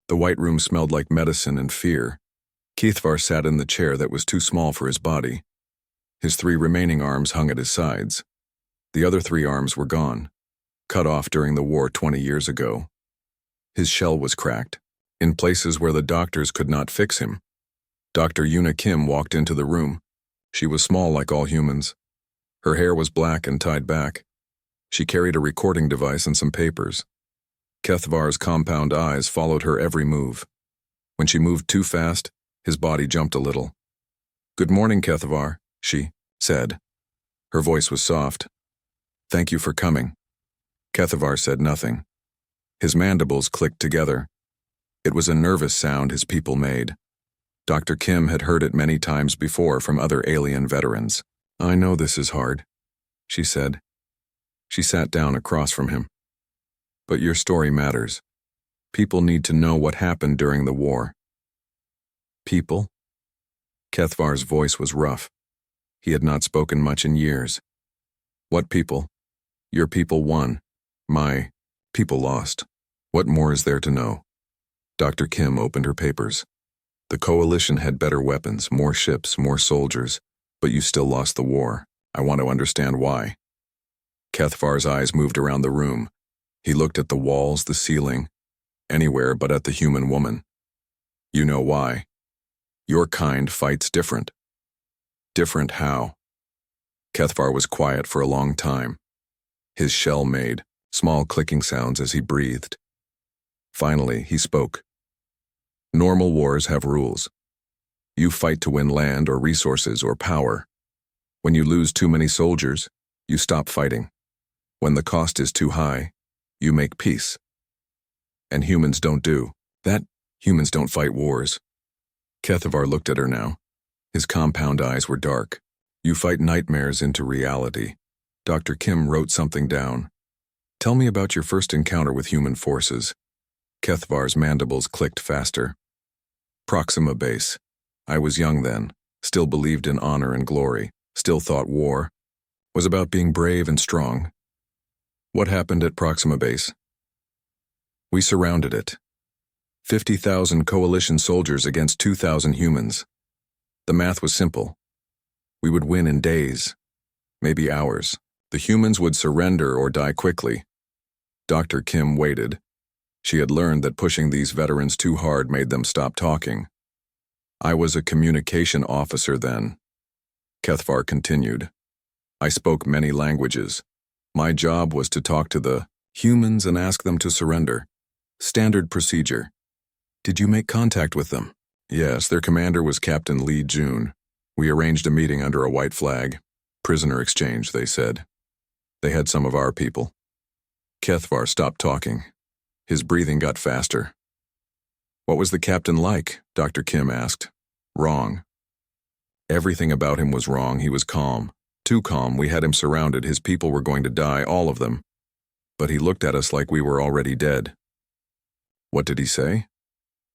The white room smelled like medicine and fear. Keithvar sat in the chair that was too small for his body. His 3 remaining arms hung at his sides. The other 3 arms were gone, cut off during the war 20 years ago. His shell was cracked, in places where the doctors could not fix him. Dr. Yuna Kim walked into the room. She was small like all humans. Her hair was black and tied back. She carried a recording device and some papers. Keithvar's compound eyes followed her every move. When she moved too fast, his body jumped a little. "Good morning, Keithvar," she said. Her voice was soft. "Thank you for coming." Keithvar said nothing. His mandibles clicked together. It was a nervous sound his people made. Dr. Kim had heard it many times before from other alien veterans. "I know this is hard," she said. She sat down across from him. "But your story matters. People need to know what happened during the war." "People?" Keithvar's voice was rough. He had not spoken much in years. "What people?" "Your people won. My people lost. What more is there to know?" Dr. Kim opened her papers. "The coalition had better weapons, more ships, more soldiers, but you still lost the war. I want to understand why." Keithvar's eyes moved around the room. He looked at the walls, the ceiling, anywhere but at the human woman. "You know why. Your kind fights different." "Different how?" Keithvar was quiet for a long time. His shell made small clicking sounds as he breathed. Finally, he spoke. "Normal wars have rules. You fight to win land or resources or power. When you lose too many soldiers, you stop fighting. When the cost is too high, you make peace. And humans don't do that. Humans don't fight wars." Keithvar looked at her now. His compound eyes were dark. "You fight nightmares into reality." Dr. Kim wrote something down. "Tell me about your first encounter with human forces." Keithvar's mandibles clicked faster. "Proxima Base. I was young then, still believed in honor and glory, still thought war was about being brave and strong." "What happened at Proxima Base?" "We surrounded it. 50,000 coalition soldiers against 2,000 humans. The math was simple. We would win in days, maybe hours. The humans would surrender or die quickly." Dr. Kim waited. She had learned that pushing these veterans too hard made them stop talking. "I was a communication officer then," Keithvar continued. "I spoke many languages. My job was to talk to the humans and ask them to surrender. Standard procedure." "Did you make contact with them?" "Yes, their commander was Captain Lee Jun. We arranged a meeting under a white flag. Prisoner exchange, they said. They had some of our people." Keithvar stopped talking. His breathing got faster. "What was the captain like?" Dr. Kim asked. "Wrong." "Everything about him was wrong. He was calm. Too calm. We had him surrounded. His people were going to die, all of them. But he looked at us like we were already dead." "What did he say?"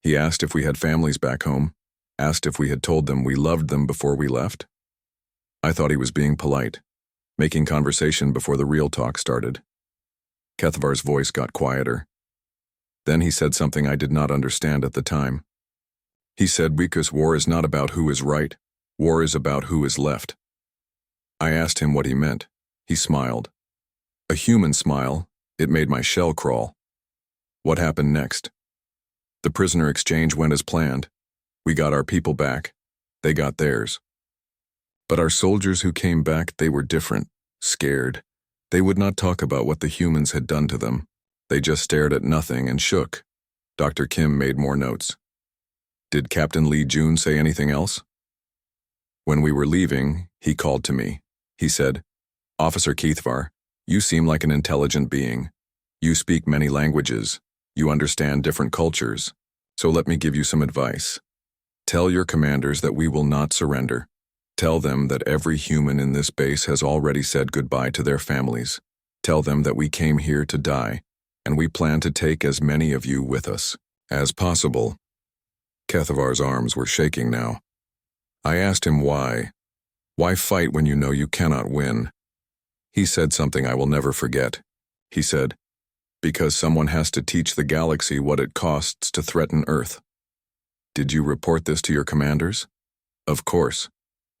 "He asked if we had families back home, asked if we had told them we loved them before we left." I thought he was being polite, making conversation before the real talk started. Keithvar's voice got quieter. Then he said something I did not understand at the time. He said, "Because war is not about who is right. War is about who is left." I asked him what he meant. He smiled. A human smile. It made my shell crawl. "What happened next?" "The prisoner exchange went as planned. We got our people back. They got theirs. But our soldiers who came back, they were different, scared. They would not talk about what the humans had done to them. They just stared at nothing and shook." Dr. Kim made more notes. "Did Captain Lee Jun say anything else?" "When we were leaving, he called to me. He said, 'Officer Keithvar, you seem like an intelligent being. You speak many languages. You understand different cultures. So let me give you some advice. Tell your commanders that we will not surrender. Tell them that every human in this base has already said goodbye to their families. Tell them that we came here to die, and we plan to take as many of you with us as possible.'" Keithvar's arms were shaking now. I asked him why. Why fight when you know you cannot win? He said something I will never forget. He said, Because someone has to teach the galaxy what it costs to threaten Earth. Did you report this to your commanders? Of course.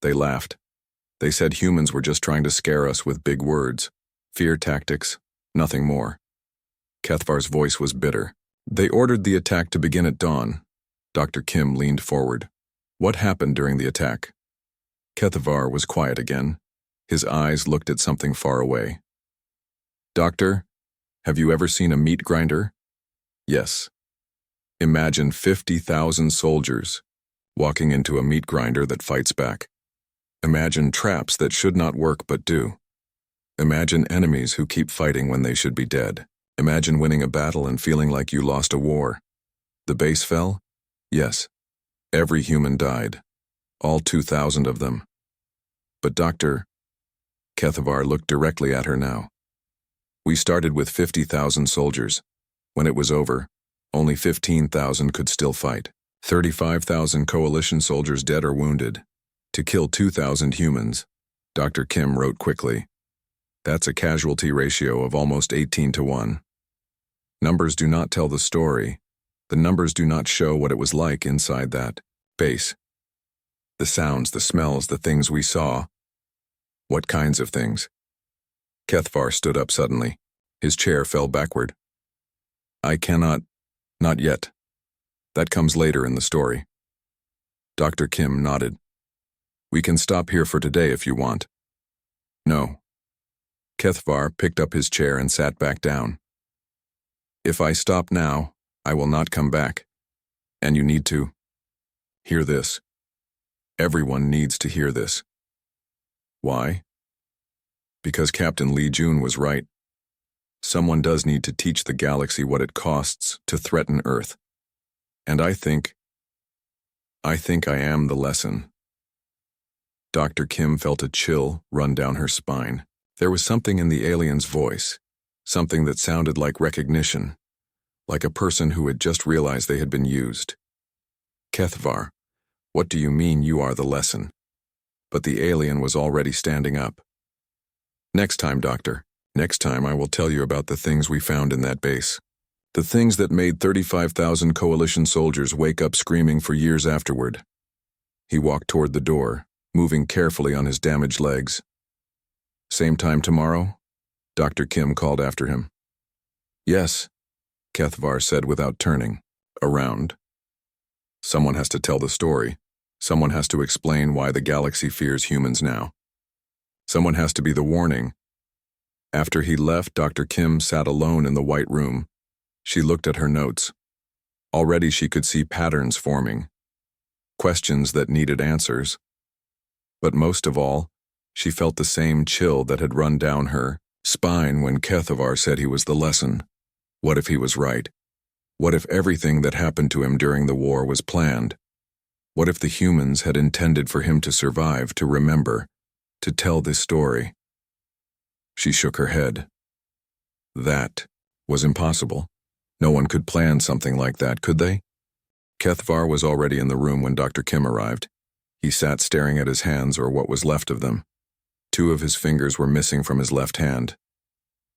They laughed. They said humans were just trying to scare us with big words. Fear tactics, nothing more. Kethvar's voice was bitter. They ordered the attack to begin at dawn. Dr. Kim leaned forward. What happened during the attack? Kethvar was quiet again. His eyes looked at something far away. Doctor, have you ever seen a meat grinder? Yes. Imagine 50,000 soldiers walking into a meat grinder that fights back. Imagine traps that should not work but do. Imagine enemies who keep fighting when they should be dead. Imagine winning a battle and feeling like you lost a war. The base fell? Yes. Every human died. All 2,000 of them. But Dr. Kethvar looked directly at her now. We started with 50,000 soldiers. When it was over, only 15,000 could still fight. 35,000 coalition soldiers dead or wounded. To kill 2,000 humans, Dr. Kim wrote quickly. That's a casualty ratio of almost 18-1. Numbers do not tell the story. The numbers do not show what it was like inside that base. The sounds, the smells, the things we saw. What kinds of things? Kethvar stood up suddenly. His chair fell backward. I cannot, not yet. That comes later in the story. Dr. Kim nodded. We can stop here for today if you want. No. Kethvar picked up his chair and sat back down. If I stop now, I will not come back. And you need to hear this. Everyone needs to hear this. Why? Because Captain Lee Jun was right. Someone does need to teach the galaxy what it costs to threaten Earth. And I think I am the lesson. Dr. Kim felt a chill run down her spine. There was something in the alien's voice, something that sounded like recognition, like a person who had just realized they had been used. Kethvar, what do you mean you are the lesson? But the alien was already standing up. Next time, Doctor. Next time I will tell you about the things we found in that base. The things that made 35,000 coalition soldiers wake up screaming for years afterward. He walked toward the door, moving carefully on his damaged legs. Same time tomorrow? Dr. Kim called after him. Yes, Kethvar said without turning around. Someone has to tell the story. Someone has to explain why the galaxy fears humans now. Someone has to be the warning. After he left, Dr. Kim sat alone in the white room. She looked at her notes. Already she could see patterns forming, questions that needed answers. But most of all, she felt the same chill that had run down her spine when Kethvar said he was the lesson. What if he was right? What if everything that happened to him during the war was planned? What if the humans had intended for him to survive, to remember, to tell this story? She shook her head. That was impossible. No one could plan something like that, could they? Kethvar was already in the room when Dr. Kim arrived. He sat staring at his hands, or what was left of them. 2 of his fingers were missing from his left hand.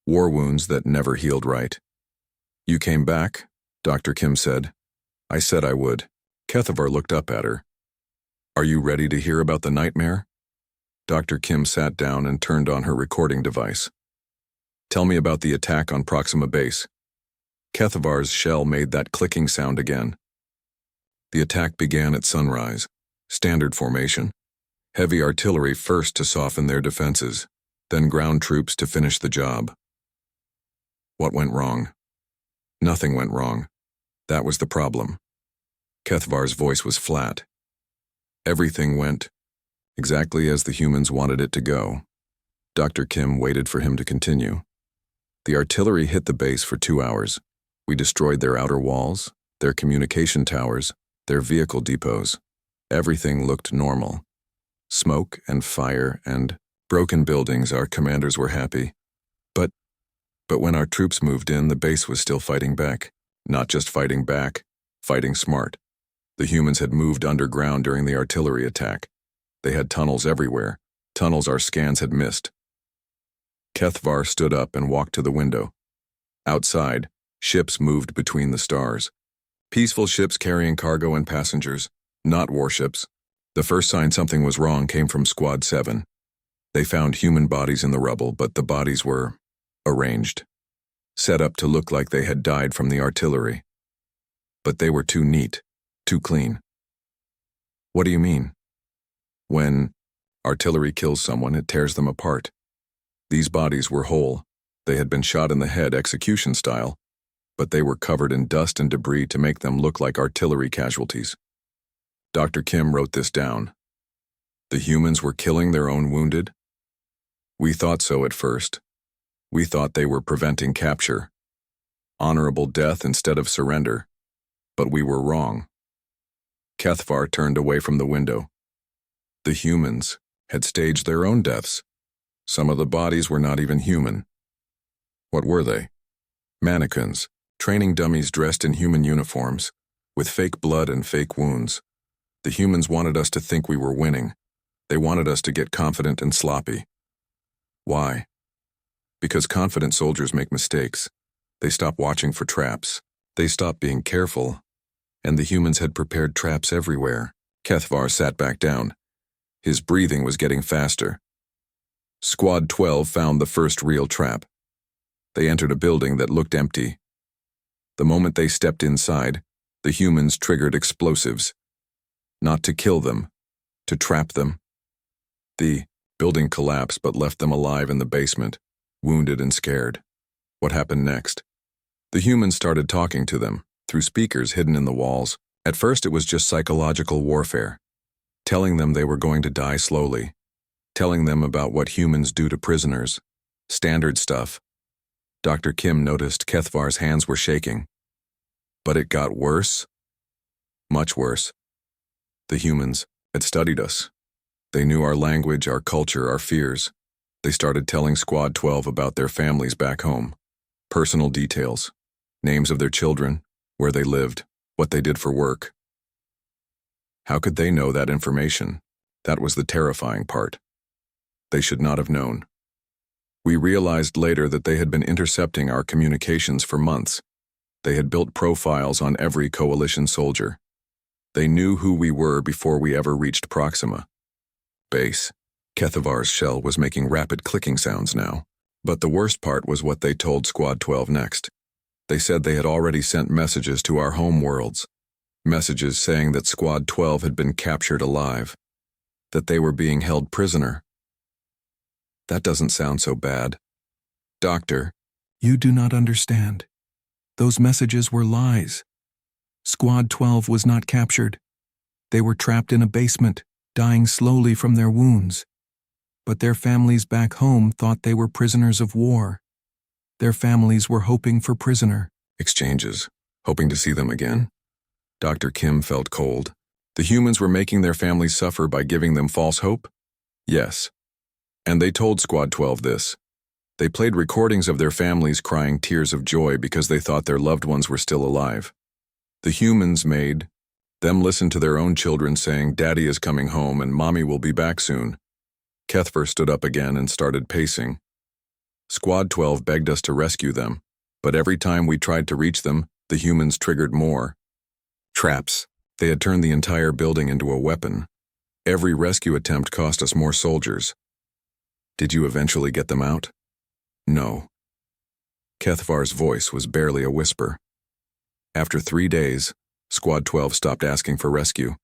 War wounds that never healed right. You came back, Dr. Kim said. I said I would. Kethvar looked up at her. Are you ready to hear about the nightmare? Dr. Kim sat down and turned on her recording device. Tell me about the attack on Proxima Base. Kethvar's shell made that clicking sound again. The attack began at sunrise. Standard formation. Heavy artillery first to soften their defenses, then ground troops to finish the job. What went wrong? Nothing went wrong. That was the problem. Kethvar's voice was flat. Everything went exactly as the humans wanted it to go. Dr. Kim waited for him to continue. The artillery hit the base for 2 hours. We destroyed their outer walls, their communication towers, their vehicle depots. Everything looked normal. Smoke and fire and broken buildings. Our commanders were happy. But when our troops moved in, the base was still fighting back. Not just fighting back, fighting smart. The humans had moved underground during the artillery attack. They had tunnels everywhere, tunnels our scans had missed. Kethvar stood up and walked to the window. Outside, ships moved between the stars. Peaceful ships carrying cargo and passengers, not warships. The first sign something was wrong came from Squad 7. They found human bodies in the rubble, but the bodies were arranged, set up to look like they had died from the artillery. But they were too neat, too clean. What do you mean? When artillery kills someone, it tears them apart. These bodies were whole. They had been shot in the head execution style, but they were covered in dust and debris to make them look like artillery casualties. Dr. Kim wrote this down. The humans were killing their own wounded? We thought so at first. We thought they were preventing capture, honorable death instead of surrender, but we were wrong. Kethvar turned away from the window. The humans had staged their own deaths. Some of the bodies were not even human. What were they? Mannequins, training dummies dressed in human uniforms, with fake blood and fake wounds. The humans wanted us to think we were winning. They wanted us to get confident and sloppy. Why? Because confident soldiers make mistakes. They stop watching for traps. They stop being careful. And the humans had prepared traps everywhere. Kethvar sat back down. His breathing was getting faster. Squad 12 found the first real trap. They entered a building that looked empty. The moment they stepped inside, the humans triggered explosives. Not to kill them, to trap them. The building collapsed but left them alive in the basement, wounded and scared. What happened next? The humans started talking to them, through speakers hidden in the walls. At first it was just psychological warfare, telling them they were going to die slowly, telling them about what humans do to prisoners, standard stuff. Dr. Kim noticed Kethvar's hands were shaking. But it got worse. Much worse. The humans had studied us. They knew our language, our culture, our fears. They started telling Squad 12 about their families back home. Personal details. Names of their children, where they lived, what they did for work. How could they know that information? That was the terrifying part. They should not have known. We realized later that they had been intercepting our communications for months. They had built profiles on every coalition soldier. They knew who we were before we ever reached Proxima. Base. Kethavar's shell was making rapid clicking sounds now. But the worst part was what they told Squad 12 next. They said they had already sent messages to our home worlds. Messages saying that Squad 12 had been captured alive. That they were being held prisoner. That doesn't sound so bad. Doctor, you do not understand. Those messages were lies. Squad 12 was not captured. They were trapped in a basement, dying slowly from their wounds. But their families back home thought they were prisoners of war. Their families were hoping for prisoner exchanges, hoping to see them again. Dr. Kim felt cold. The humans were making their families suffer by giving them false hope? Yes. And they told Squad 12 this. They played recordings of their families crying tears of joy because they thought their loved ones were still alive. The humans made them listen to their own children saying, "Daddy is coming home and Mommy will be back soon." Kethvar stood up again and started pacing. Squad 12 begged us to rescue them, but every time we tried to reach them, the humans triggered more traps. They had turned the entire building into a weapon. Every rescue attempt cost us more soldiers. Did you eventually get them out? No. Kethvar's voice was barely a whisper. After 3 days, Squad 12 stopped asking for rescue.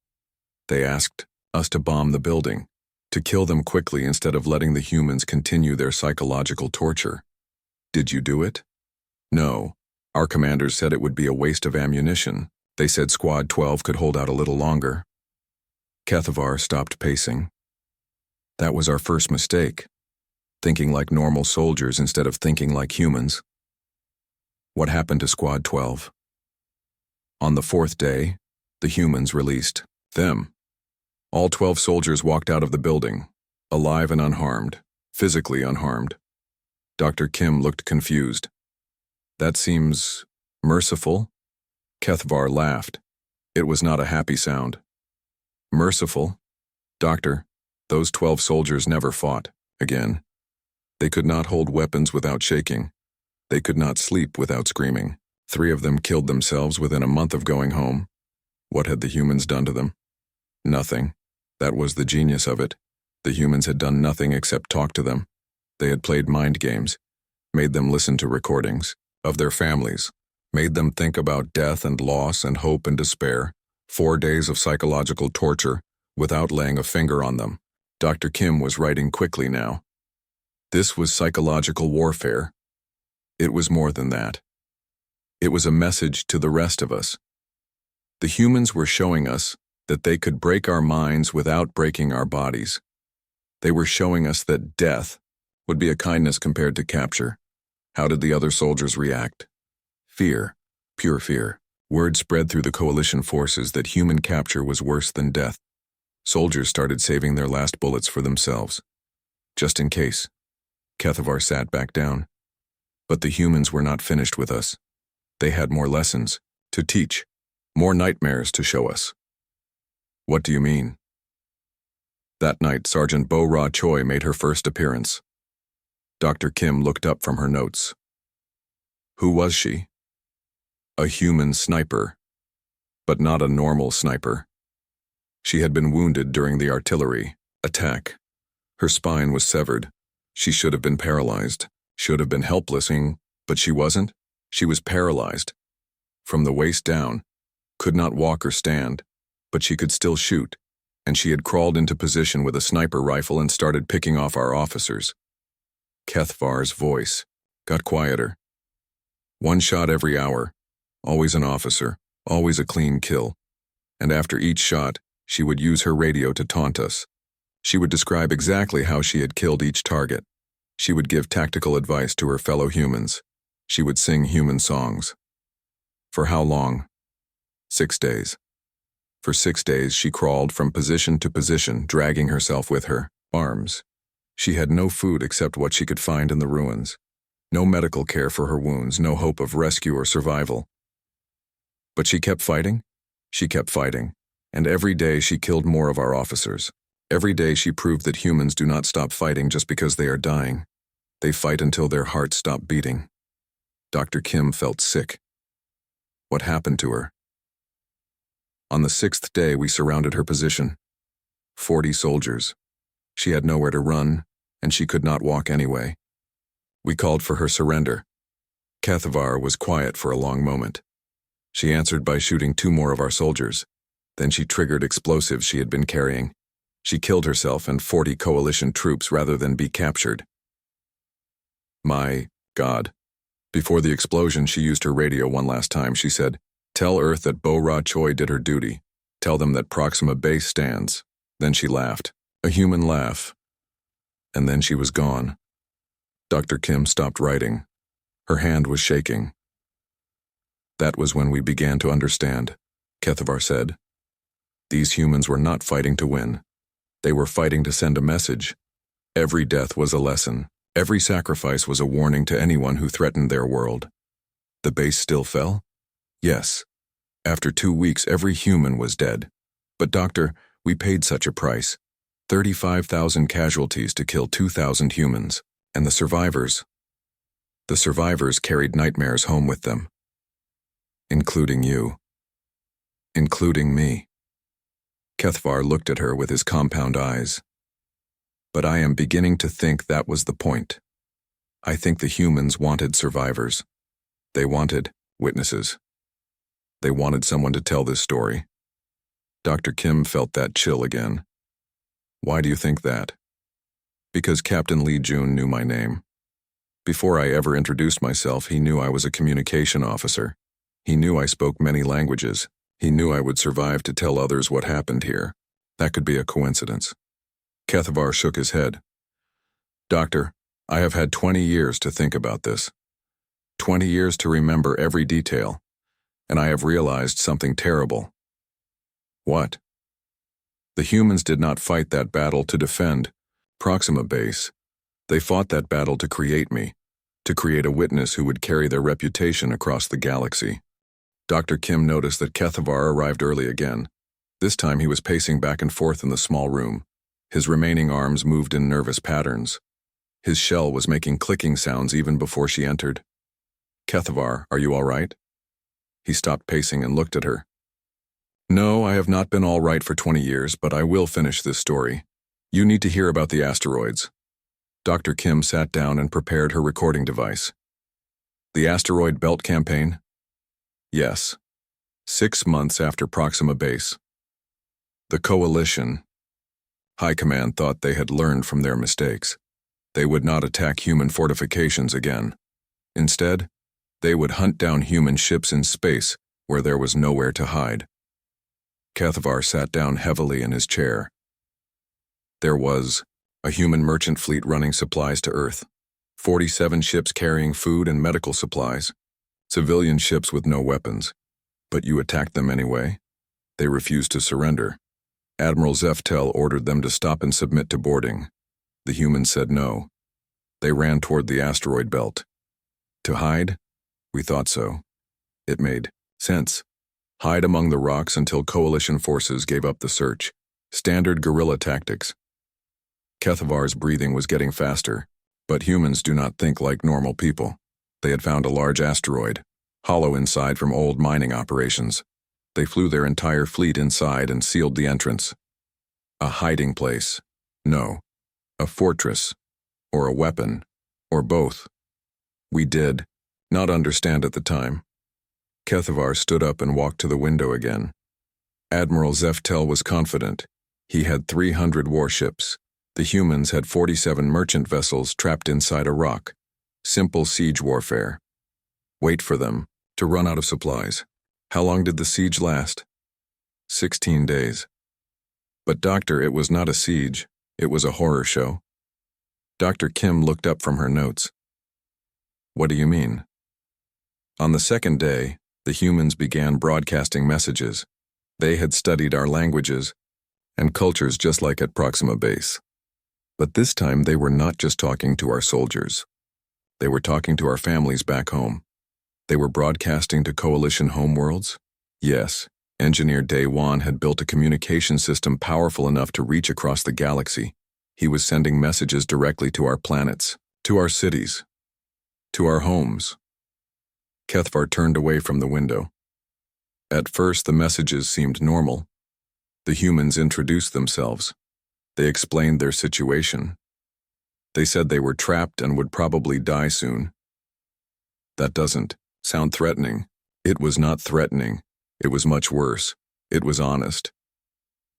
They asked us to bomb the building, to kill them quickly instead of letting the humans continue their psychological torture. Did you do it? No. Our commanders said it would be a waste of ammunition. They said Squad 12 could hold out a little longer. Kethvar stopped pacing. That was our first mistake. Thinking like normal soldiers instead of thinking like humans. What happened to Squad 12? On the 4th day, the humans released them. All 12 soldiers walked out of the building, alive and unharmed, physically unharmed. Dr. Kim looked confused. That seems merciful? Kethvar laughed. It was not a happy sound. Merciful? Doctor, those 12 soldiers never fought, again. They could not hold weapons without shaking. They could not sleep without screaming. 3 of them killed themselves within a month of going home. What had the humans done to them? Nothing. That was the genius of it. The humans had done nothing except talk to them. They had played mind games, made them listen to recordings of their families, made them think about death and loss and hope and despair. 4 days of psychological torture without laying a finger on them. Dr. Kim was writing quickly now. This was psychological warfare. It was more than that. It was a message to the rest of us. The humans were showing us that they could break our minds without breaking our bodies. They were showing us that death would be a kindness compared to capture. How did the other soldiers react? Fear, pure fear. Word spread through the coalition forces that human capture was worse than death. Soldiers started saving their last bullets for themselves. Just in case. Kethavar sat back down. But the humans were not finished with us. They had more lessons to teach, more nightmares to show us. What do you mean? That night, Sergeant Bo Ra Choi made her first appearance. Dr. Kim looked up from her notes. Who was she? A human sniper, but not a normal sniper. She had been wounded during the artillery attack. Her spine was severed. She should have been paralyzed, should have been helpless, but she wasn't. She was paralyzed. From the waist down, could not walk or stand, but she could still shoot, and she had crawled into position with a sniper rifle and started picking off our officers. Kethavar's voice got quieter. 1 shot every hour, always an officer, always a clean kill. And after each shot, she would use her radio to taunt us. She would describe exactly how she had killed each target. She would give tactical advice to her fellow humans. She would sing human songs. For how long? 6 days. For 6 days she crawled from position to position, dragging herself with her arms. She had no food except what she could find in the ruins. No medical care for her wounds, no hope of rescue or survival. But she kept fighting. She kept fighting. And every day she killed more of our officers. Every day she proved that humans do not stop fighting just because they are dying. They fight until their hearts stop beating. Dr. Kim felt sick. What happened to her? On the 6th day, we surrounded her position. 40 soldiers. She had nowhere to run, and she could not walk anyway. We called for her surrender. Kethavar was quiet for a long moment. She answered by shooting 2 more of our soldiers. Then she triggered explosives she had been carrying. She killed herself and 40 coalition troops rather than be captured. My God. Before the explosion, she used her radio one last time. She said, "Tell Earth that Bo Ra Choi did her duty. Tell them that Proxima Base stands." Then she laughed. A human laugh. And then she was gone. Dr. Kim stopped writing. Her hand was shaking. That was when we began to understand, Kethavar said. These humans were not fighting to win. They were fighting to send a message. Every death was a lesson. Every sacrifice was a warning to anyone who threatened their world. The base still fell? Yes. After 2 weeks, every human was dead. But doctor, we paid such a price. 35,000 casualties to kill 2,000 humans. And the survivors carried nightmares home with them. Including you. Including me. Kethavar looked at her with his compound eyes. But I am beginning to think that was the point. I think the humans wanted survivors. They wanted witnesses. They wanted someone to tell this story. Dr. Kim felt that chill again. Why do you think that? Because Captain Lee Jun knew my name. Before I ever introduced myself, he knew I was a communication officer. He knew I spoke many languages. He knew I would survive to tell others what happened here. That could be a coincidence. Kethavar shook his head. Doctor, I have had 20 years to think about this. 20 years to remember every detail. And I have realized something terrible. What? The humans did not fight that battle to defend Proxima Base. They fought that battle to create me, to create a witness who would carry their reputation across the galaxy. Dr. Kim noticed that Kethavar arrived early again. This time he was pacing back and forth in the small room. His remaining arms moved in nervous patterns. His shell was making clicking sounds even before she entered. Kethavar, are you all right? He stopped pacing and looked at her. No, I have not been all right for 20 years, but I will finish this story. You need to hear about the asteroids. Dr. Kim sat down and prepared her recording device. The asteroid belt campaign? Yes. 6 months after Proxima Base. The Coalition. High Command thought they had learned from their mistakes. They would not attack human fortifications again. Instead, they would hunt down human ships in space where there was nowhere to hide. Kethavar sat down heavily in his chair. There was a human merchant fleet running supplies to Earth, 47 ships carrying food and medical supplies, civilian ships with no weapons. But you attacked them anyway. They refused to surrender. Admiral Zeftel ordered them to stop and submit to boarding. The humans said no. They ran toward the asteroid belt. To hide? We thought so. It made sense. Hide among the rocks until coalition forces gave up the search. Standard guerrilla tactics. Kethavar's breathing was getting faster, but humans do not think like normal people. They had found a large asteroid, hollow inside from old mining operations. They flew their entire fleet inside and sealed the entrance. A hiding place. No. A fortress. Or a weapon. Or both. We did not understand at the time. Kethavar stood up and walked to the window again. Admiral Zeftel was confident. He had 300 warships. The humans had 47 merchant vessels trapped inside a rock. Simple siege warfare. Wait for them to run out of supplies. How long did the siege last? 16 days. But Doctor, it was not a siege. It was a horror show. Dr. Kim looked up from her notes. What do you mean? On the second day, the humans began broadcasting messages. They had studied our languages and cultures just like at Proxima Base. But this time they were not just talking to our soldiers. They were talking to our families back home. They were broadcasting to coalition homeworlds? Yes, Engineer Day-Wan had built a communication system powerful enough to reach across the galaxy. He was sending messages directly to our planets, to our cities, to our homes. Kethavar turned away from the window. At first, the messages seemed normal. The humans introduced themselves. They explained their situation. They said they were trapped and would probably die soon. That doesn't sound threatening. It was not threatening. It was much worse. It was honest.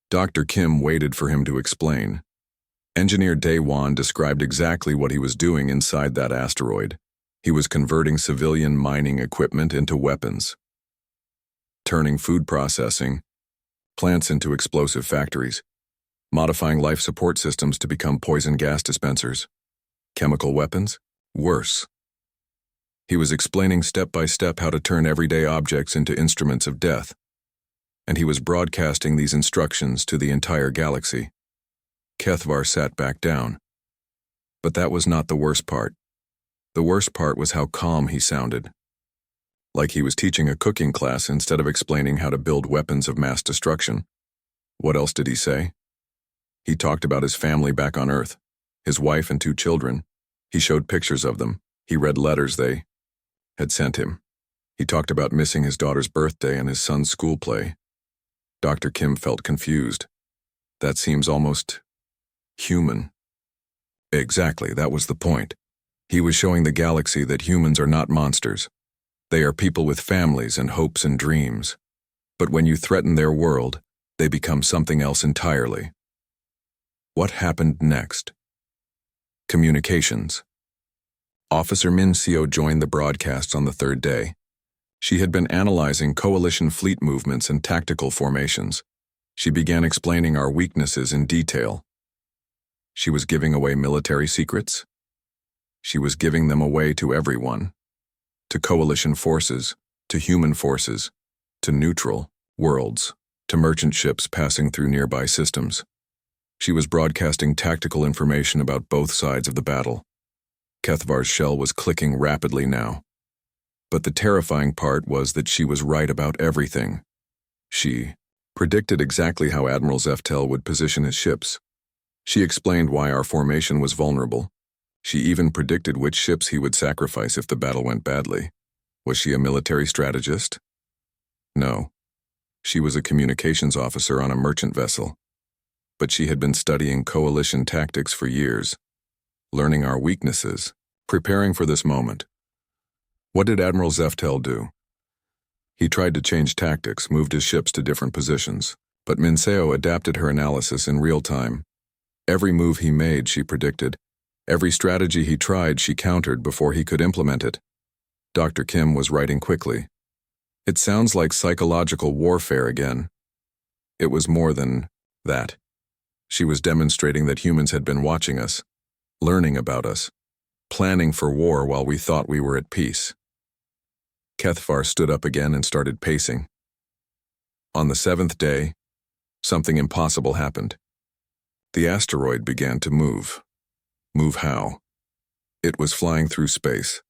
Dr. Kim waited for him to explain. Engineer Day-Wan described exactly what he was doing inside that asteroid. He was converting civilian mining equipment into weapons, turning food processing plants into explosive factories, modifying life support systems to become poison gas dispensers. Chemical weapons? Worse. He was explaining step by step how to turn everyday objects into instruments of death, and he was broadcasting these instructions to the entire galaxy. Kethavar sat back down. But that was not the worst part. The worst part was how calm he sounded. Like he was teaching a cooking class instead of explaining how to build weapons of mass destruction. What else did he say? He talked about his family back on Earth, his wife and 2 children. He showed pictures of them. He read letters they had sent him. He talked about missing his daughter's birthday and his son's school play. Dr. Kim felt confused. That seems almost human. Exactly, that was the point. He was showing the galaxy that humans are not monsters. They are people with families and hopes and dreams. But when you threaten their world, they become something else entirely. What happened next? Communications. Officer Min Seo joined the broadcasts on the 3rd day. She had been analyzing coalition fleet movements and tactical formations. She began explaining our weaknesses in detail. She was giving away military secrets. She was giving them away to everyone. To coalition forces, to human forces, to neutral worlds, to merchant ships passing through nearby systems. She was broadcasting tactical information about both sides of the battle. Kethavar's shell was clicking rapidly now. But the terrifying part was that she was right about everything. She predicted exactly how Admiral Zeftel would position his ships. She explained why our formation was vulnerable. She even predicted which ships he would sacrifice if the battle went badly. Was she a military strategist? No. She was a communications officer on a merchant vessel. But she had been studying coalition tactics for years, learning our weaknesses, preparing for this moment. What did Admiral Zeftel do? He tried to change tactics, moved his ships to different positions, but Minseo adapted her analysis in real time. Every move he made, she predicted. Every strategy he tried, she countered before he could implement it. Dr. Kim was writing quickly. It sounds like psychological warfare again. It was more than that. She was demonstrating that humans had been watching us, learning about us, planning for war while we thought we were at peace. Kethvar stood up again and started pacing. On the 7th day, something impossible happened. The asteroid began to move. Move how? It was flying through space.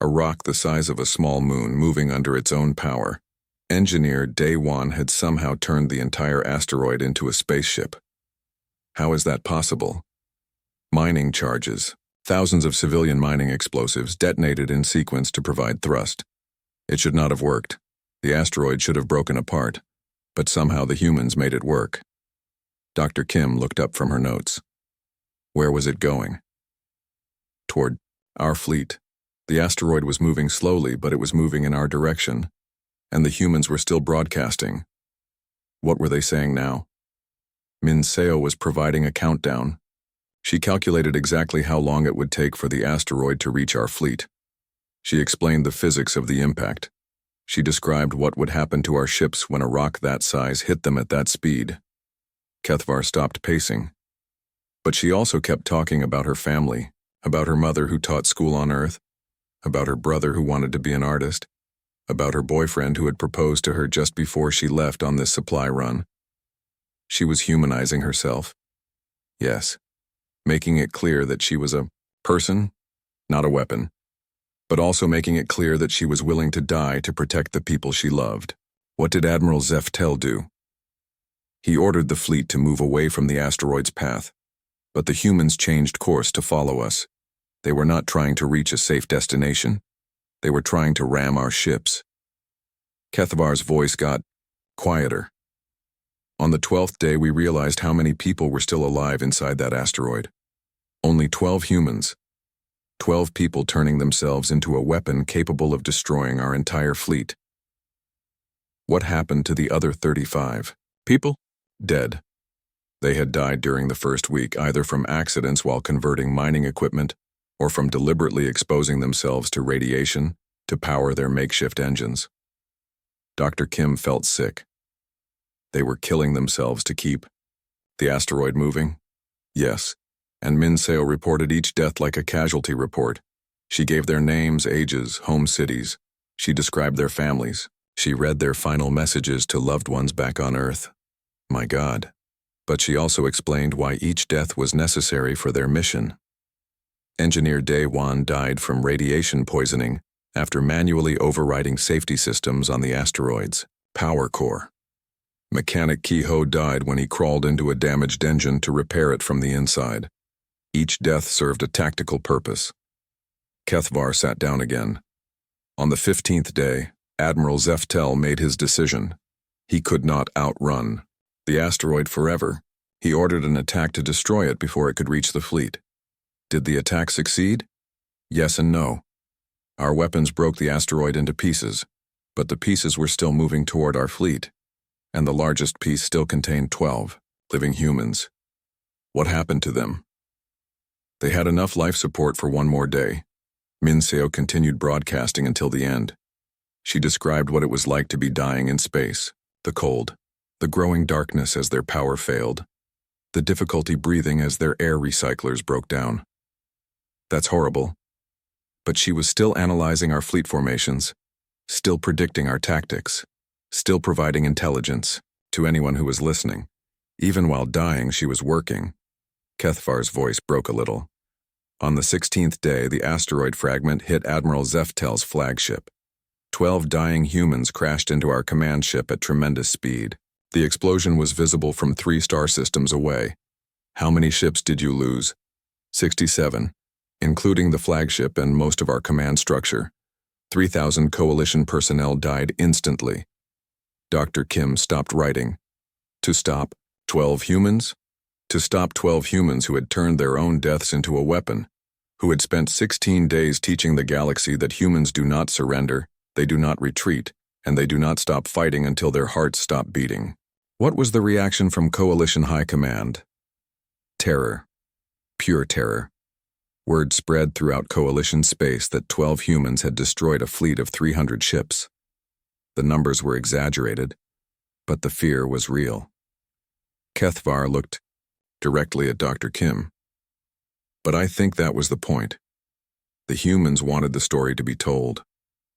A rock the size of a small moon moving under its own power. Engineer Day One had somehow turned the entire asteroid into a spaceship. How is that possible? Mining charges. Thousands of civilian mining explosives detonated in sequence to provide thrust. It should not have worked. The asteroid should have broken apart, but somehow the humans made it work. Dr. Kim looked up from her notes. Where was it going? Toward our fleet. The asteroid was moving slowly, but it was moving in our direction, and the humans were still broadcasting. What were they saying now? Minseo was providing a countdown. She calculated exactly how long it would take for the asteroid to reach our fleet. She explained the physics of the impact. She described what would happen to our ships when a rock that size hit them at that speed. Kethvar stopped pacing. But she also kept talking about her family, about her mother who taught school on Earth, about her brother who wanted to be an artist, about her boyfriend who had proposed to her just before she left on this supply run. She was humanizing herself. Yes, making it clear that she was a person, not a weapon, but also making it clear that she was willing to die to protect the people she loved. What did Admiral Zeftel do? He ordered the fleet to move away from the asteroid's path, but the humans changed course to follow us. They were not trying to reach a safe destination. They were trying to ram our ships. Kethvar's voice got quieter. On the 12th day, we realized how many people were still alive inside that asteroid. Only 12 humans. 12 people turning themselves into a weapon capable of destroying our entire fleet. What happened to the other 35 people? Dead. They had died during the first week, either from accidents while converting mining equipment or from deliberately exposing themselves to radiation to power their makeshift engines. Dr. Kim felt sick. They were killing themselves to keep the asteroid moving? Yes, and Minseo reported each death like a casualty report. She gave their names, ages, home cities. She described their families. She read their final messages to loved ones back on Earth. My God. But she also explained why each death was necessary for their mission. Engineer Day One died from radiation poisoning after manually overriding safety systems on the asteroid's power core. Mechanic Ki-ho died when he crawled into a damaged engine to repair it from the inside. Each death served a tactical purpose. Kethvar sat down again. On the 15th day, Admiral Zeftel made his decision. He could not outrun the asteroid forever. He ordered an attack to destroy it before it could reach the fleet. Did the attack succeed? Yes and no. Our weapons broke the asteroid into pieces, but the pieces were still moving toward our fleet, and the largest piece still contained 12 living humans. What happened to them? They had enough life support for one more day. Minseo continued broadcasting until the end. She described what it was like to be dying in space, the cold, the growing darkness as their power failed, the difficulty breathing as their air recyclers broke down. That's horrible. But she was still analyzing our fleet formations, still predicting our tactics, still providing intelligence to anyone who was listening. Even while dying, she was working. Kethvar's voice broke a little. On the 16th day, the asteroid fragment hit Admiral Zeftel's flagship. 12 dying humans crashed into our command ship at tremendous speed. The explosion was visible from 3 star systems away. How many ships did you lose? 67, including the flagship and most of our command structure. 3,000 coalition personnel died instantly. Dr. Kim stopped writing. To stop 12 humans? To stop 12 humans who had turned their own deaths into a weapon, who had spent 16 days teaching the galaxy that humans do not surrender, they do not retreat, and they do not stop fighting until their hearts stop beating. What was the reaction from Coalition High Command? Terror. Pure terror. Word spread throughout Coalition space that 12 humans had destroyed a fleet of 300 ships. The numbers were exaggerated, but the fear was real. Kethvar looked directly at Dr. Kim. But I think that was the point. The humans wanted the story to be told.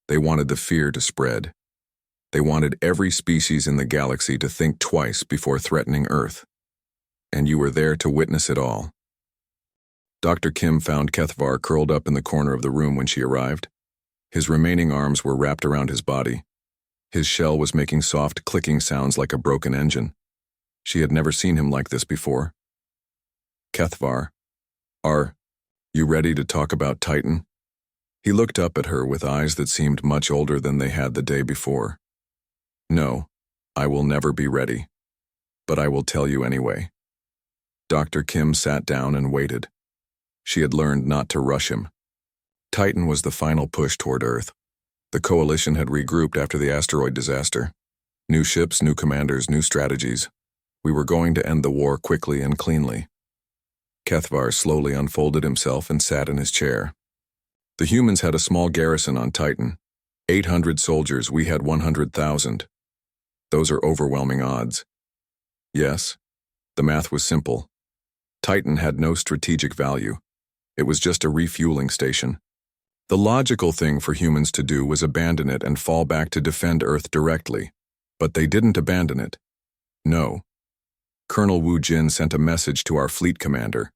They wanted the fear to spread. They wanted every species in the galaxy to think twice before threatening Earth. And you were there to witness it all. Dr. Kim found Kethvar curled up in the corner of the room when she arrived. His remaining arms were wrapped around his body. His shell was making soft clicking sounds like a broken engine. She had never seen him like this before. Kethvar, are you ready to talk about Titan? He looked up at her with eyes that seemed much older than they had the day before. No, I will never be ready. But I will tell you anyway. Dr. Kim sat down and waited. She had learned not to rush him. Titan was the final push toward Earth. The Coalition had regrouped after the asteroid disaster. New ships, new commanders, new strategies. We were going to end the war quickly and cleanly. Kethvar slowly unfolded himself and sat in his chair. The humans had a small garrison on Titan. 800 soldiers, we had 100,000. Those are overwhelming odds. Yes, the math was simple. Titan had no strategic value. It was just a refueling station. The logical thing for humans to do was abandon it and fall back to defend Earth directly. But they didn't abandon it. No. Colonel Wu Jin sent a message to our fleet commander.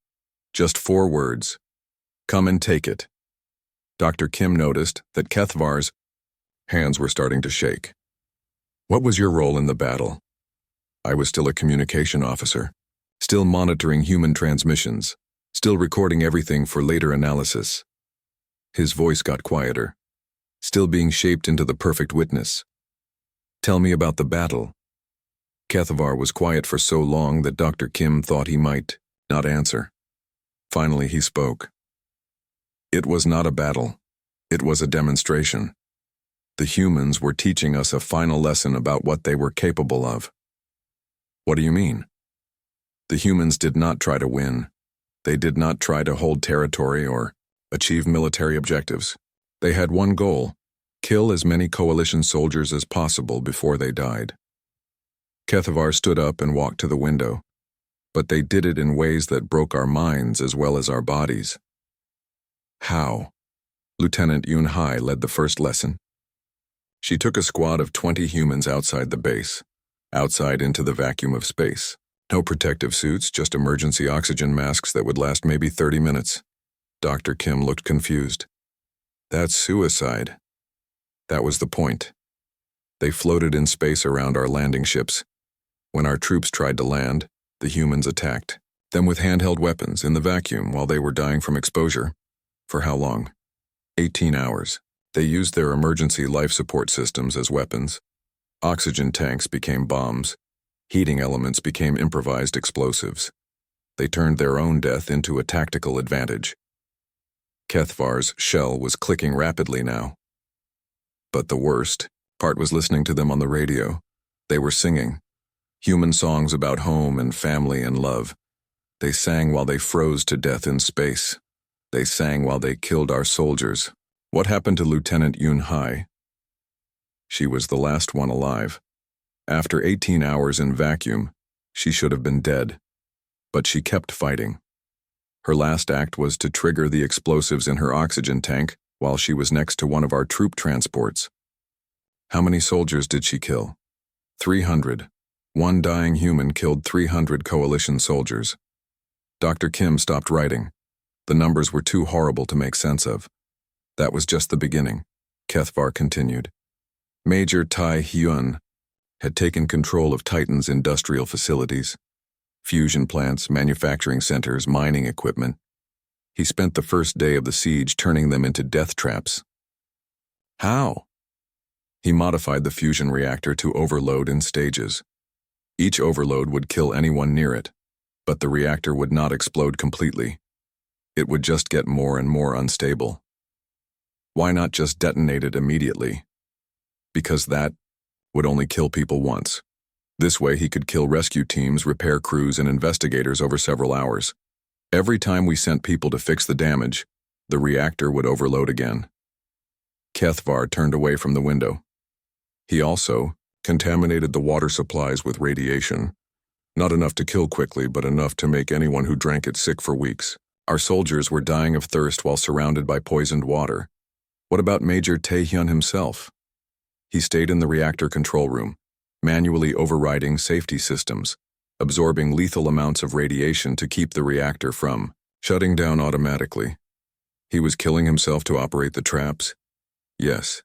Just 4 words. Come and take it. Dr. Kim noticed that Kethvar's hands were starting to shake. What was your role in the battle? I was still a communication officer, still monitoring human transmissions, still recording everything for later analysis. His voice got quieter, still being shaped into the perfect witness. Tell me about the battle. Kethvar was quiet for so long that Dr. Kim thought he might not answer. Finally he spoke. It was not a battle. It was a demonstration. The humans were teaching us a final lesson about what they were capable of. What do you mean? The humans did not try to win. They did not try to hold territory or achieve military objectives. They had one goal: kill as many coalition soldiers as possible before they died. Kethvar stood up and walked to the window, but they did it in ways that broke our minds as well as our bodies. How? Lieutenant Yun Hai led the first lesson. She took a squad of 20 humans outside the base, outside into the vacuum of space. No protective suits, just emergency oxygen masks that would last maybe 30 minutes. Dr. Kim looked confused. That's suicide. That was the point. They floated in space around our landing ships. When our troops tried to land, the humans attacked them with handheld weapons in the vacuum while they were dying from exposure. For how long? 18 hours. They used their emergency life support systems as weapons. Oxygen tanks became bombs. Heating elements became improvised explosives. They turned their own death into a tactical advantage. Kethvar's shell was clicking rapidly now. But the worst part was listening to them on the radio. They were singing human songs about home and family and love. They sang while they froze to death in space. They sang while they killed our soldiers. What happened to Lieutenant Yun Hai? She was the last one alive. After 18 hours in vacuum, she should have been dead. But she kept fighting. Her last act was to trigger the explosives in her oxygen tank while she was next to one of our troop transports. How many soldiers did she kill? 300. One dying human killed 300 coalition soldiers. Dr. Kim stopped writing. The numbers were too horrible to make sense of. That was just the beginning, Kethvar continued. Major Tai Hyun had taken control of Titan's industrial facilities, fusion plants, manufacturing centers, mining equipment. He spent the first day of the siege turning them into death traps. How? He modified the fusion reactor to overload in stages. Each overload would kill anyone near it, but the reactor would not explode completely. It would just get more and more unstable. Why not just detonate it immediately? Because that would only kill people once. This way he could kill rescue teams, repair crews, and investigators over several hours. Every time we sent people to fix the damage, the reactor would overload again. Kethvar turned away from the window. He also contaminated the water supplies with radiation. Not enough to kill quickly, but enough to make anyone who drank it sick for weeks. Our soldiers were dying of thirst while surrounded by poisoned water. What about Major Taehyun himself? He stayed in the reactor control room, manually overriding safety systems, absorbing lethal amounts of radiation to keep the reactor from shutting down automatically. He was killing himself to operate the traps? Yes.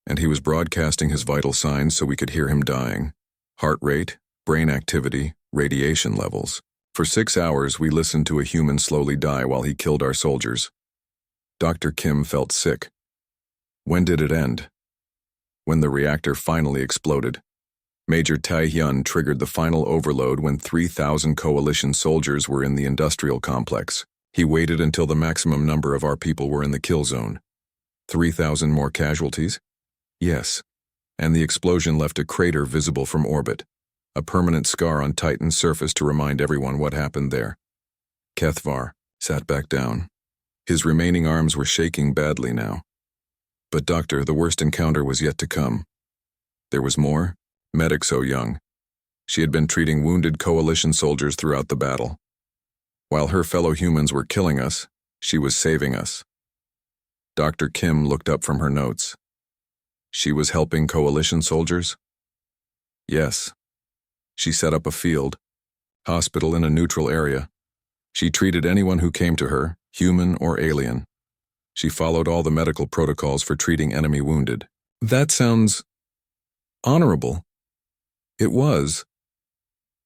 And he was broadcasting his vital signs so we could hear him dying. Heart rate, brain activity, radiation levels. For 6 hours, we listened to a human slowly die while he killed our soldiers. Dr. Kim felt sick. When did it end? When the reactor finally exploded. Major Taehyun triggered the final overload when 3,000 coalition soldiers were in the industrial complex. He waited until the maximum number of our people were in the kill zone. 3,000 more casualties? Yes. And the explosion left a crater visible from orbit, a permanent scar on Titan's surface to remind everyone what happened there. Kethvar sat back down. His remaining arms were shaking badly now. But doctor, the worst encounter was yet to come. There was more. Medic So Young. She had been treating wounded coalition soldiers throughout the battle. While her fellow humans were killing us, she was saving us. Dr. Kim looked up from her notes. She was helping coalition soldiers? Yes. She set up a field, hospital in a neutral area. She treated anyone who came to her, human or alien. She followed all the medical protocols for treating enemy wounded. That sounds honorable. It was.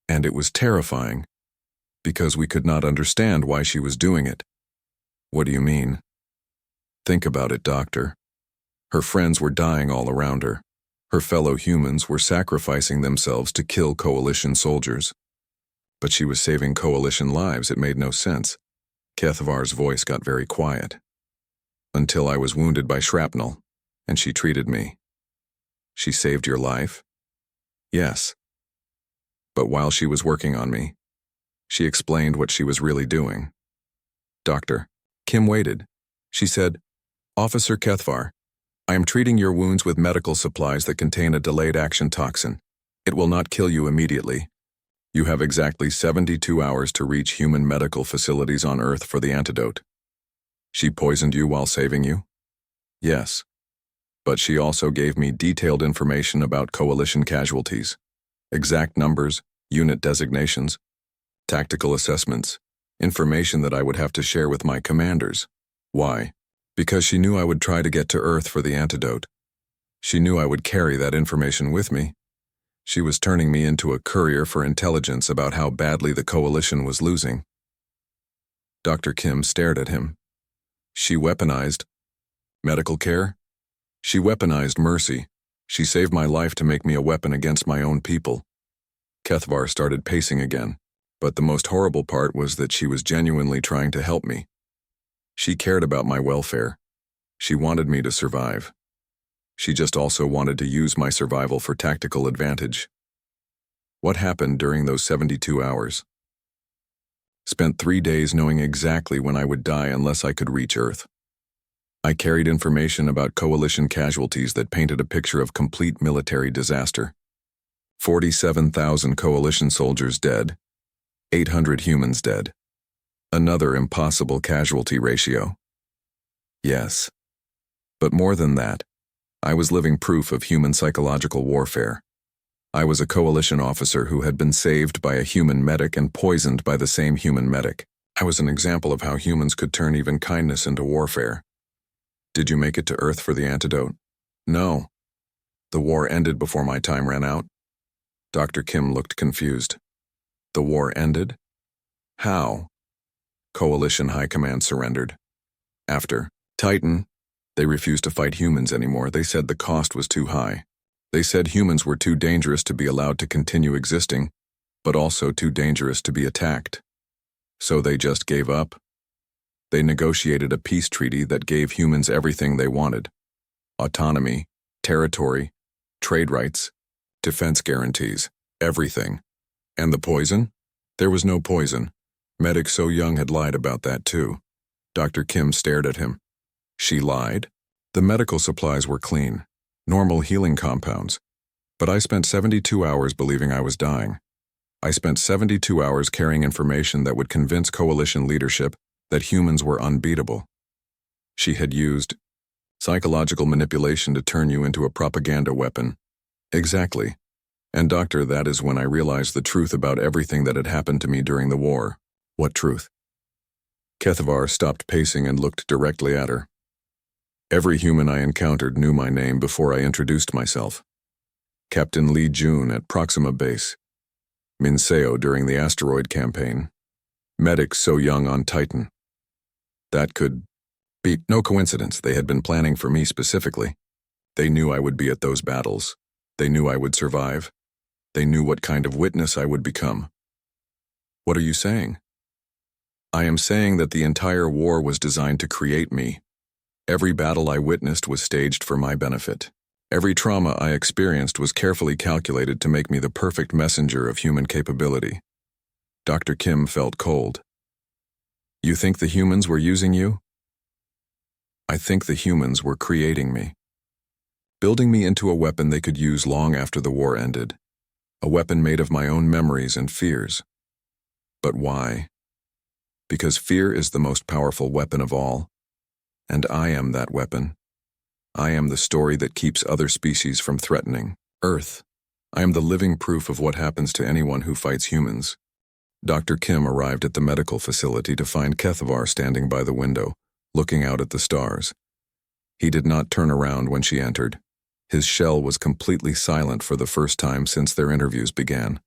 And it was terrifying, because we could not understand why she was doing it. What do you mean? Think about it, doctor. Her friends were dying all around her. Her fellow humans were sacrificing themselves to kill coalition soldiers. But she was saving coalition lives. It made no sense. Kethvar's voice got very quiet. Until I was wounded by shrapnel, and she treated me. She saved your life? Yes. But while she was working on me, she explained what she was really doing. Doctor, Kim waited. She said, Officer Kethvar, I am treating your wounds with medical supplies that contain a delayed action toxin. It will not kill you immediately. You have exactly 72 hours to reach human medical facilities on Earth for the antidote. She poisoned you while saving you? Yes. But she also gave me detailed information about coalition casualties, exact numbers, unit designations, tactical assessments, information that I would have to share with my commanders. Why? Because she knew I would try to get to Earth for the antidote. She knew I would carry that information with me. She was turning me into a courier for intelligence about how badly the coalition was losing. Dr. Kim stared at him. She weaponized medical care? She weaponized mercy. She saved my life to make me a weapon against my own people. Kethvar started pacing again, but the most horrible part was that she was genuinely trying to help me. She cared about my welfare. She wanted me to survive. She just also wanted to use my survival for tactical advantage. What happened during those 72 hours? Spent 3 days knowing exactly when I would die unless I could reach Earth. I carried information about coalition casualties that painted a picture of complete military disaster. 47,000 coalition soldiers dead, 800 humans dead. Another impossible casualty ratio. Yes. But more than that, I was living proof of human psychological warfare. I was a coalition officer who had been saved by a human medic and poisoned by the same human medic. I was an example of how humans could turn even kindness into warfare. Did you make it to Earth for the antidote? No. The war ended before my time ran out. Dr. Kim looked confused. The war ended? How? Coalition High Command surrendered. After Titan, They refused to fight humans anymore. They said the cost was too high. They said humans were too dangerous to be allowed to continue existing, but also too dangerous to be attacked. So they just gave up. They negotiated a peace treaty that gave humans everything they wanted: autonomy, territory, trade rights, defense guarantees, everything. And the poison? There was no poison. Medic So Young had lied about that too. Dr. Kim stared at him. She lied? The medical supplies were clean, normal healing compounds. But I spent 72 hours believing I was dying. I spent 72 hours carrying information that would convince coalition leadership that humans were unbeatable. She had used psychological manipulation to turn you into a propaganda weapon. Exactly. And doctor, that is when I realized the truth about everything that had happened to me during the war. What truth? Kethavar stopped pacing and looked directly at her. Every human I encountered knew my name before I introduced myself. Captain Lee Jun at Proxima Base. Minseo during the asteroid campaign. Medic So Young on Titan. That could be no coincidence. They had been planning for me specifically. They knew I would be at those battles. They knew I would survive. They knew what kind of witness I would become. What are you saying? I am saying that the entire war was designed to create me. Every battle I witnessed was staged for my benefit. Every trauma I experienced was carefully calculated to make me the perfect messenger of human capability. Dr. Kim felt cold. You think the humans were using you? I think the humans were creating me. Building me into a weapon they could use long after the war ended. A weapon made of my own memories and fears. But why? Because fear is the most powerful weapon of all. And I am that weapon. I am the story that keeps other species from threatening Earth. I am the living proof of what happens to anyone who fights humans. Dr. Kim arrived at the medical facility to find Kethavar standing by the window, looking out at the stars. He did not turn around when she entered. His shell was completely silent for the first time since their interviews began.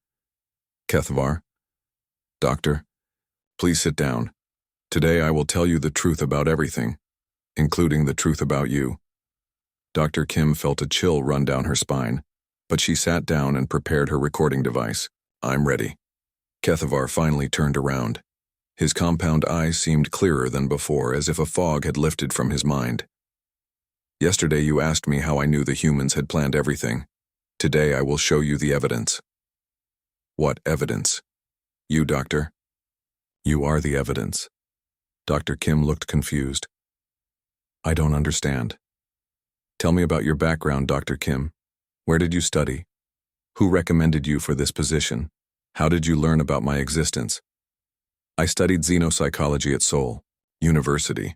Kethavar? Doctor? Please sit down. Today I will tell you the truth about everything, including the truth about you. Dr. Kim felt a chill run down her spine, but she sat down and prepared her recording device. I'm ready. Kethavar finally turned around. His compound eyes seemed clearer than before, as if a fog had lifted from his mind. Yesterday you asked me how I knew the humans had planned everything. Today I will show you the evidence. What evidence? You, Doctor. You are the evidence. Dr. Kim looked confused. I don't understand. Tell me about your background, Dr. Kim. Where did you study? Who recommended you for this position? How did you learn about my existence? I studied xenopsychology at Seoul University.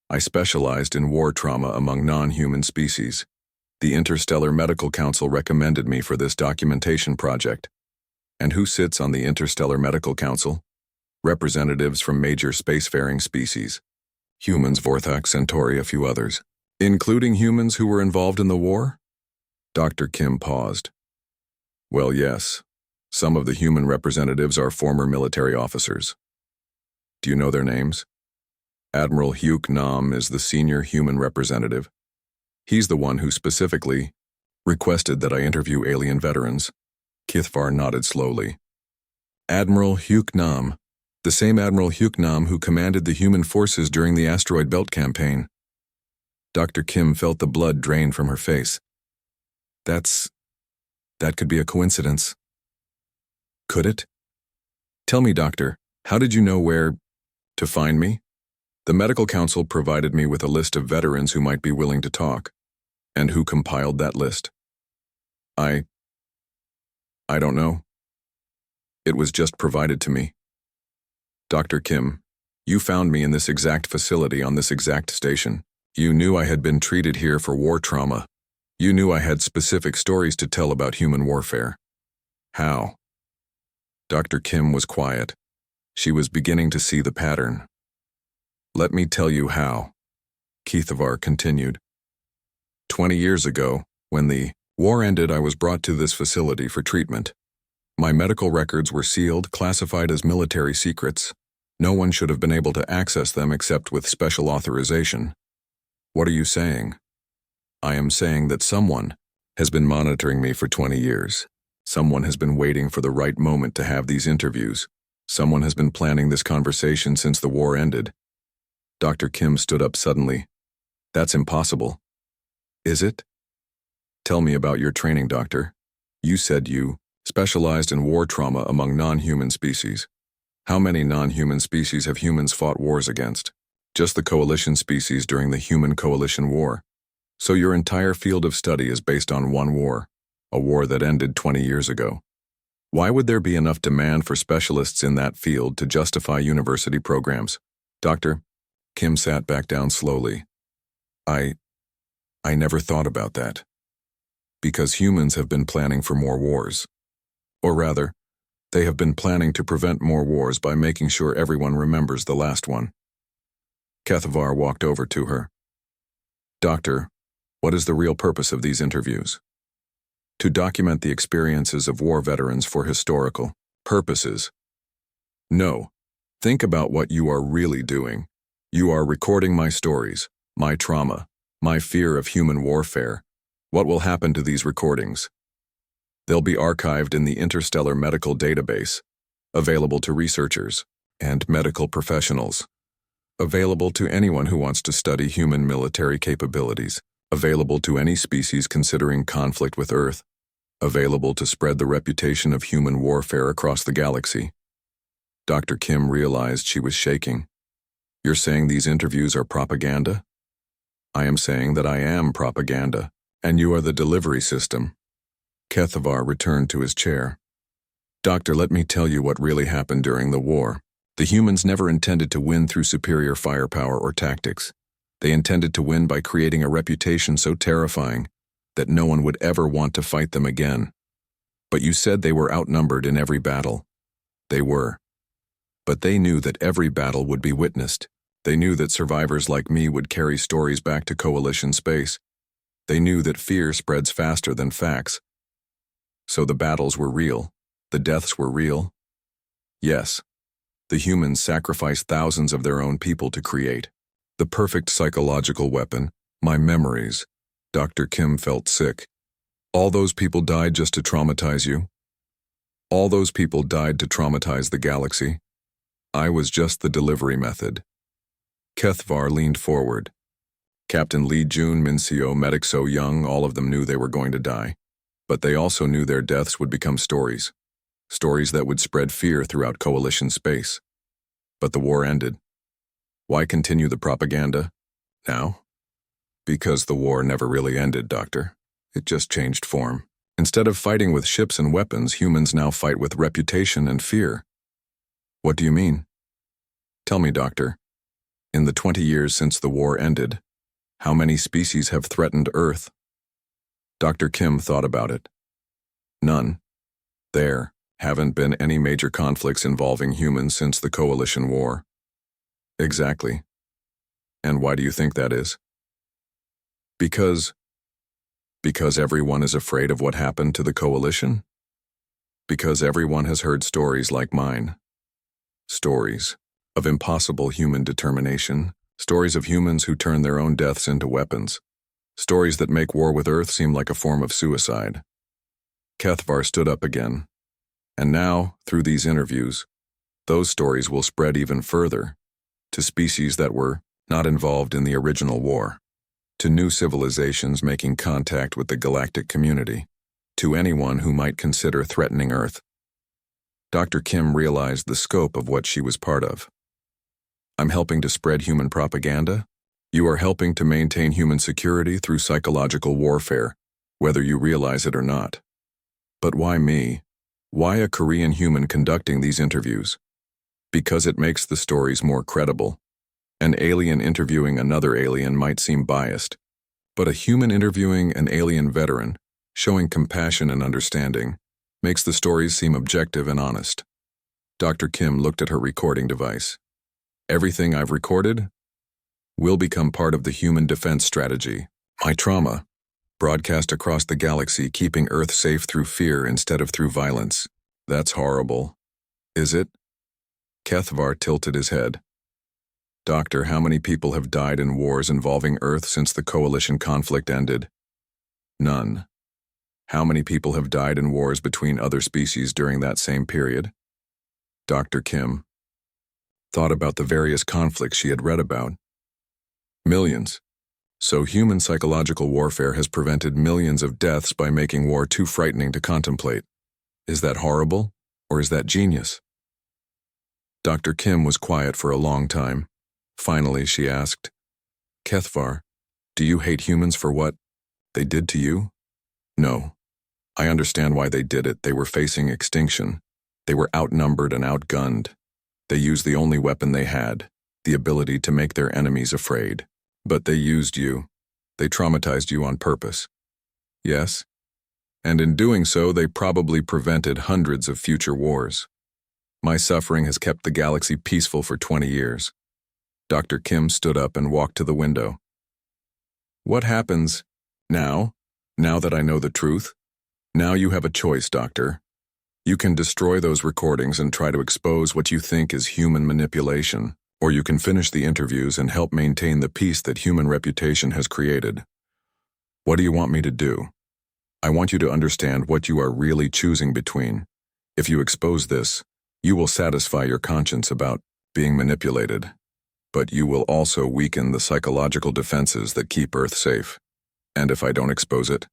I specialized in war trauma among non-human species. The Interstellar Medical Council recommended me for this documentation project. And who sits on the Interstellar Medical Council? Representatives from major spacefaring species. Humans, Vorthak, Centauri, a few others. Including humans who were involved in the war? Dr. Kim paused. Well, yes. Some of the human representatives are former military officers. Do you know their names? Admiral Hyuk Nam is the senior human representative. He's the one who specifically requested that I interview alien veterans. Kithvar nodded slowly. Admiral Hyuk Nam, the same Admiral Hyuk Nam who commanded the human forces during the asteroid belt campaign. Dr. Kim felt the blood drain from her face. That could be a coincidence. Could it? Tell me, Doctor, how did you know where to find me? The Medical Council provided me with a list of veterans who might be willing to talk. And who compiled that list? I don't know. It was just provided to me. Dr. Kim, you found me in this exact facility on this exact station. You knew I had been treated here for war trauma. You knew I had specific stories to tell about human warfare. How? Dr. Kim was quiet. She was beginning to see the pattern. Let me tell you how, Kethavar continued. 20 years ago, when the war ended, I was brought to this facility for treatment. My medical records were sealed, classified as military secrets. No one should have been able to access them except with special authorization. What are you saying? I am saying that someone has been monitoring me for 20 years. Someone has been waiting for the right moment to have these interviews. Someone has been planning this conversation since the war ended. Dr. Kim stood up suddenly. That's impossible. Is it? Tell me about your training, doctor. You said you specialized in war trauma among non-human species. How many non-human species have humans fought wars against? Just the coalition species during the Human Coalition War. So your entire field of study is based on one war, a war that ended 20 years ago. Why would there be enough demand for specialists in that field to justify university programs? Doctor, Kim sat back down slowly. I never thought about that. Because humans have been planning for more wars. Or rather, they have been planning to prevent more wars by making sure everyone remembers the last one. Kethavar walked over to her. Doctor, what is the real purpose of these interviews? To document the experiences of war veterans for historical purposes. No. Think about what you are really doing. You are recording my stories, my trauma, my fear of human warfare. What will happen to these recordings? They'll be archived in the Interstellar Medical Database, available to researchers and medical professionals, available to anyone who wants to study human military capabilities, available to any species considering conflict with Earth, available to spread the reputation of human warfare across the galaxy. Dr. Kim realized she was shaking. You're saying these interviews are propaganda? I am saying that I am propaganda, and you are the delivery system. Kethavar returned to his chair. Doctor, let me tell you what really happened during the war. The humans never intended to win through superior firepower or tactics. They intended to win by creating a reputation so terrifying that no one would ever want to fight them again. But you said they were outnumbered in every battle. They were. But they knew that every battle would be witnessed. They knew that survivors like me would carry stories back to coalition space. They knew that fear spreads faster than facts. So the battles were real. The deaths were real. Yes. The humans sacrificed thousands of their own people to create the perfect psychological weapon, my memories. Dr. Kim felt sick. All those people died just to traumatize you? All those people died to traumatize the galaxy? I was just the delivery method. Kethavar leaned forward. Captain Lee Jun, Minseo, Medic So Young, all of them knew they were going to die. But they also knew their deaths would become stories. Stories that would spread fear throughout coalition space. But the war ended. Why continue the propaganda now? Because the war never really ended, Doctor. It just changed form. Instead of fighting with ships and weapons, humans now fight with reputation and fear. What do you mean? Tell me, Doctor. In the 20 years since the war ended, how many species have threatened Earth? Dr. Kim thought about it. None. There haven't been any major conflicts involving humans since the Coalition War. Exactly. And why do you think that is? Because everyone is afraid of what happened to the Coalition? Because everyone has heard stories like mine. Stories of impossible human determination. Stories of humans who turn their own deaths into weapons. Stories that make war with Earth seem like a form of suicide. Kethavar stood up again. And now, through these interviews, those stories will spread even further, to species that were not involved in the original war, to new civilizations making contact with the galactic community, to anyone who might consider threatening Earth. Dr. Kim realized the scope of what she was part of. I'm helping to spread human propaganda? You are helping to maintain human security through psychological warfare, whether you realize it or not. But why me? Why a Korean human conducting these interviews? Because it makes the stories more credible. An alien interviewing another alien might seem biased, but a human interviewing an alien veteran, showing compassion and understanding, makes the stories seem objective and honest. Dr. Kim looked at her recording device. Everything I've recorded will become part of the human defense strategy. My trauma, broadcast across the galaxy, keeping Earth safe through fear instead of through violence. That's horrible. Is it? Kethavar tilted his head. Doctor, how many people have died in wars involving Earth since the coalition conflict ended? None. How many people have died in wars between other species during that same period? Dr. Kim thought about the various conflicts she had read about. Millions. So human psychological warfare has prevented millions of deaths by making war too frightening to contemplate. Is that horrible, or is that genius? Dr. Kim was quiet for a long time. Finally, she asked, Kethvar, do you hate humans for what they did to you? No. I understand why they did it. They were facing extinction. They were outnumbered and outgunned. They used the only weapon they had, the ability to make their enemies afraid. But they used you. They traumatized you on purpose. Yes? And in doing so, they probably prevented hundreds of future wars. My suffering has kept the galaxy peaceful for 20 years. Dr. Kim stood up and walked to the window. What happens now? Now that I know the truth? Now you have a choice, Doctor. You can destroy those recordings and try to expose what you think is human manipulation, or you can finish the interviews and help maintain the peace that human reputation has created. What do you want me to do? I want you to understand what you are really choosing between. If you expose this, you will satisfy your conscience about being manipulated, but you will also weaken the psychological defenses that keep Earth safe. And if I don't expose it,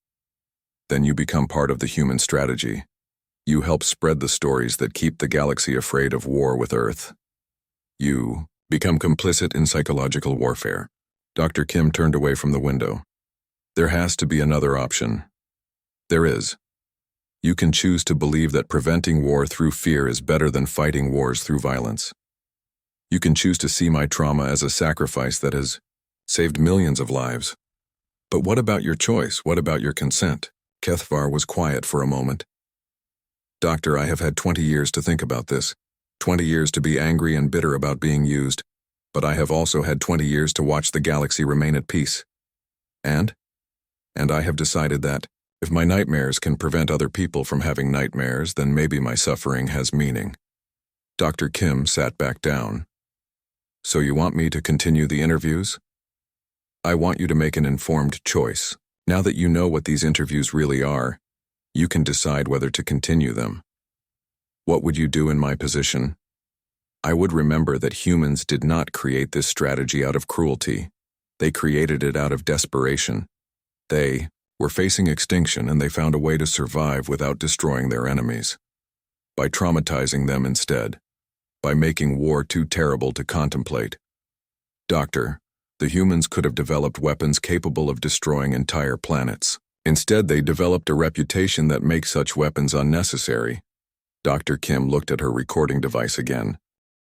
then you become part of the human strategy. You help spread the stories that keep the galaxy afraid of war with Earth. You become complicit in psychological warfare. Dr. Kim turned away from the window. There has to be another option. There is. You can choose to believe that preventing war through fear is better than fighting wars through violence. You can choose to see my trauma as a sacrifice that has saved millions of lives. But what about your choice? What about your consent? Kethvar was quiet for a moment. Doctor, I have had 20 years to think about this. 20 years to be angry and bitter about being used. But I have also had 20 years to watch the galaxy remain at peace. And I have decided that if my nightmares can prevent other people from having nightmares, then maybe my suffering has meaning. Dr. Kim sat back down. So you want me to continue the interviews? I want you to make an informed choice. Now that you know what these interviews really are, you can decide whether to continue them. What would you do in my position? I would remember that humans did not create this strategy out of cruelty. They created it out of desperation. They were facing extinction and they found a way to survive without destroying their enemies. By traumatizing them instead. By making war too terrible to contemplate. Doctor, the humans could have developed weapons capable of destroying entire planets. Instead, they developed a reputation that makes such weapons unnecessary. Dr. Kim looked at her recording device again.